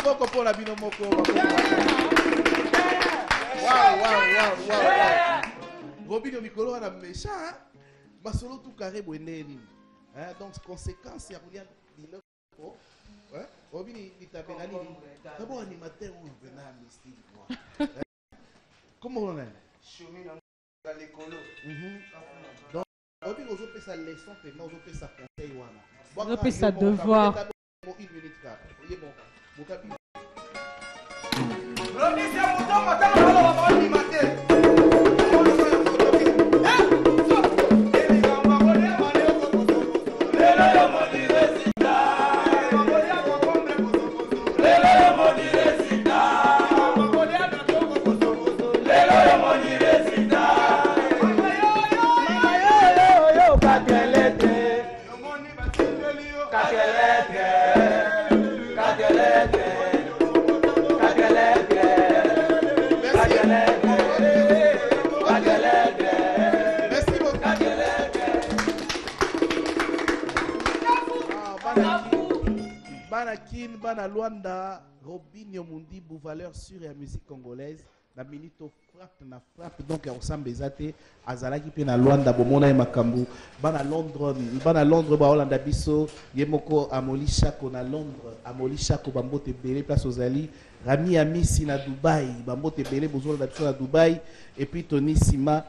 Maboko pour la binomoko. Waouh. Robin Mikolo a méchant. Masolo tout carré bonné. Donc conséquence il y a rien de ouais. Robin il t'a bien allé. D'abord animateur on venait à mystique. Comment on est? Chemin dans l'écolo. Donc Robin on fait sa leçon maintenant on fait sa conseil wana. On fait sa devoir. Une minute car. Voyez bon. Mon capitaine. Robin c'est mon temps on va animateur. Banakin, Bana Luanda, Robin Yomundi, valeur sûre et la musique congolaise. La minute frappe, donc on s'en bezate. Azalaki pe na Luanda, Bomona et Makambu. Bana Londres, ba Hollanda biso. Yemoko Amolishako na Londres, Amolishako Bambote Bele, place aux Ali. Rami Amisi na Dubaï, Bambote Bele, Bozo la na Dubaï. Et puis Tony Sima,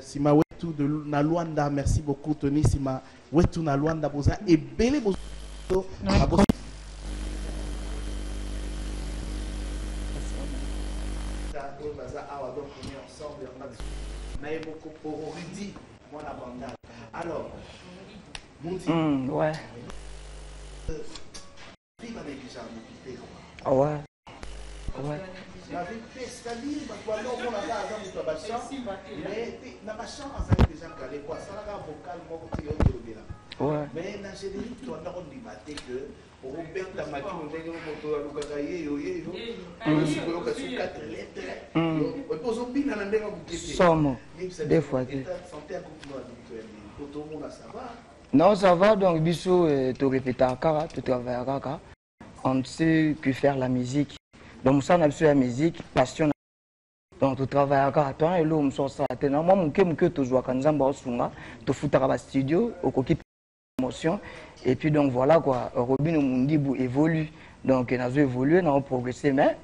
Sima Wetu de na Luanda. Merci beaucoup Tony Sima Wetu na Luanda Boza et Bele Bozo. Donc, on est ensemble, alors, ouais. Ouais. Ouais. Ouais. Mais dans ce générique, tu as débattu que Robert Tamaki, on a dit que tu non, ça va, donc Bissot, tu répètes à Kara, tu travailles à Kara. On ne sait que faire la musique. Donc, ça, on a la musique, passion. Donc, tu travailles à Kara, toi, et là, on sort ça. Moi, tu joues à Kanzamba, tu fous à studio, au coquille. Et puis donc voilà quoi, Robin Omundibou évolue, donc on a évolué, on a progressé, mais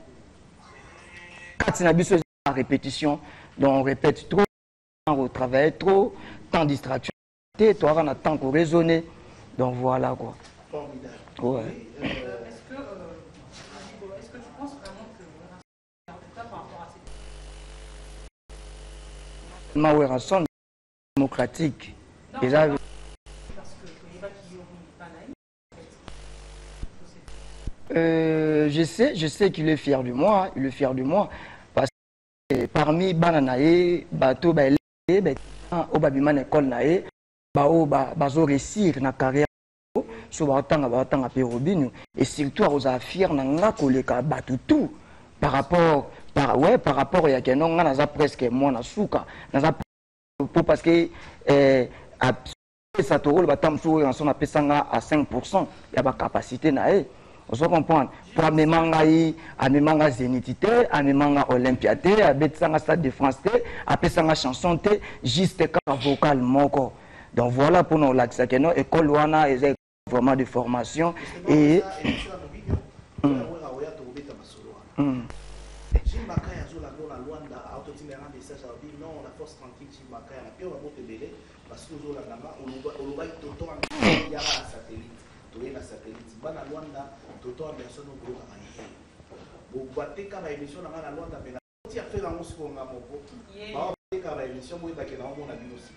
quand on a besoin de répétition, donc on répète trop, on travaille trop, tant de distraction, toi on a tant qu'on raisonner, donc voilà quoi. Formidable. Ouais. Est-ce que tu penses vraiment que vous avez par rapport à ces... Ma démocratique, déjà. Je sais qu'il est fier de moi, parce que parmi Bananae, Bato, Obabimane école nae, Bazo réussir na carrière, sur Batanga Robin, et surtout à fier na koleka Bato tout par rapport à Yakenon, on a presque moins na souka, parce que ça te roule batam sur son apesanga à 5%, il y a pas capacité nae. On se comprend. Pour Amemanga Zénithité, Amemanga Olympiade, Abetsanga Stade de France, Apesanga chanson, juste un vocal moko. Donc voilà pour nous l'accès école wana est vraiment de formation et Toto personne au groupe vous battez quand la émission dans la loi d'appel. Si a fait la musique on a moko. Quand la émission moi d'ailleurs on a dit aussi.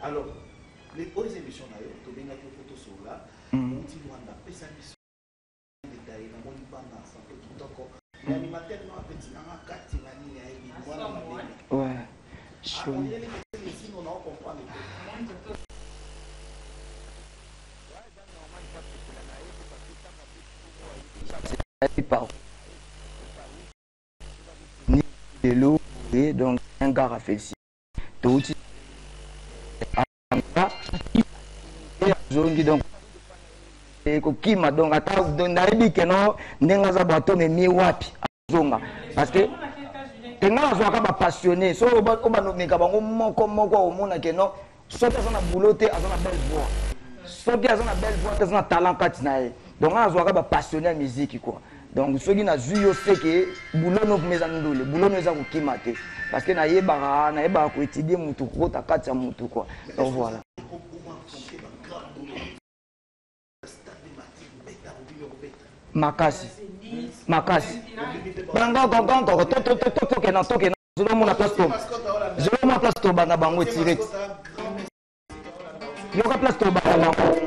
Alors les autres émissions là to benga ko photo sur là. On dit Rwanda pesa biso détail na moni banda sans tout encore. L'animateur non petit na carte na nini ya hivi voilà ma ouais. Chaud. Sinon on comprend les par ni de l'eau et donc un gars a fait ici tout et zone donc kokima donc ata nayebi ke no ndenge aza bato memi wapi azonga parce que tenga azwaka bapassionné so obanomeka bango moko omona ke no soki aza na boulot te aza na belle voix soki aza na belle voix te aza na talent kati na ye donc azwaka bapassionné ya musique quoi donc soki nazwi yo seke boulot no meza ndole boulot no eza kokima te parce que nayebaka koétudie mutu kokota kati ya mutu quoi donc voilà makasi banga gongo tokena zolomona place to bana bango tiré yoka place to bana bango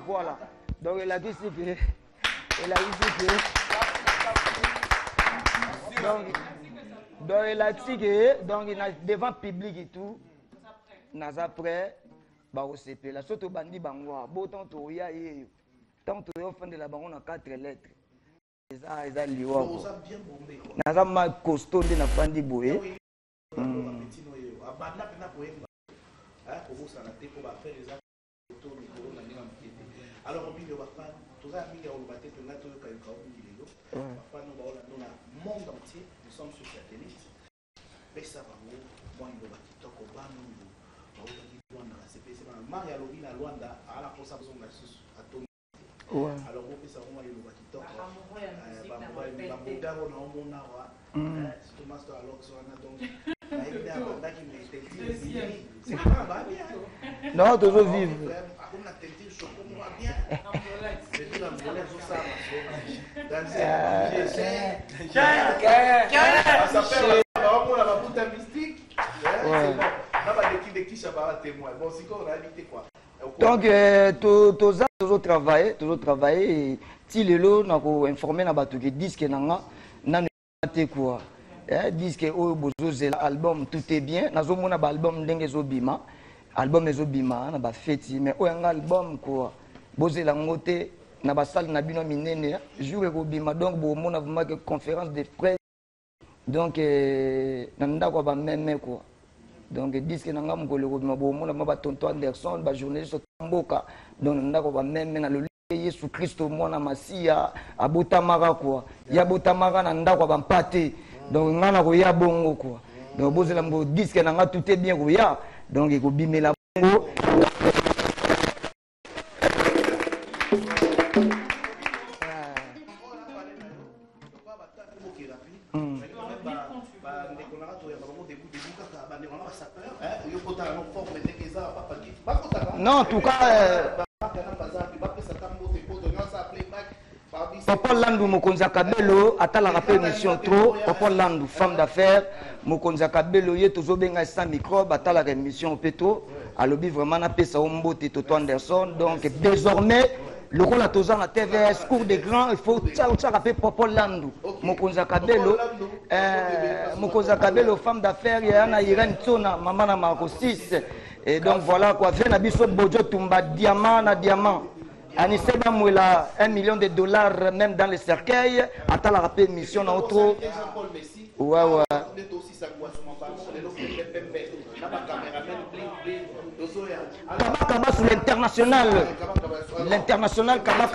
Voilà. Donc il a dit que donc il a dit que donc il a devant public et tout naza prêt ba OCP la soto bandi bangwa bo tant to ya ye tant to yo fande la bango na 4 lettres eza liwa naza ma costaud de na fandi boye abanda pena poemba ko ça na te ko ba faire les alors on dit le bafan tout ça mingi au baté to ngato yo kai kawo mingi lelo bafan no baola dans le monde entier nous sommes sur satellite pesa bango moi ndo bakitoko banu baola ki Rwanda c'est pas Maria Lobina Rwanda ala posa zonga susu atomi alors on pesa moi yo bakitoko ba na omona wa c'est master alors so na donc non toujours vivre donc toujours travailler ti lelo na ko informer na bato ke disque nanga na te quoi disque o bozozela album tout est bien nazomona ba album ndenge ezobima album ezobima na ba feti mais oyanga album quoi bozela ngote na ba salle na bino minene jour ekobima donc bomona vraiment que conférence de presse donc na ndako ba meme quoi donc disque nanga mukolo ekobima bomona ba tonton Anderson ba journaliste mboka donc na ndako ba meme na lo Yesu Kristo mwana masia abotamaka quoi ya botamaka na ndako ba mpate donc ngana ko ya bongo quoi donc bozela mbo disque nanga tout est bien ko ya donc ekobimela bongo non en tout cas Papa Landu Mokonza Kabelo atalaka pe émission trop Papa Landu femme d'affaires Mokonza Kabelo ye tozo benga sans microbe atalaka émission petro alobi vraiment na pesa ombote Toto Anderson donc désormais le rôle à toza na TVS cours des grands il faut tcha pe Papa Landu Mokonza Kabelo femme d'affaires ya na Irene Tsona maman na Marco 6 et donc voilà quoi vient na biso bojo tumba diamant na diamant Aniseba Mouela, $1 million même dans le cercueil. Attends la rapide mission dans autre. Ouais. Kaba sur l'international. L'international Kaba.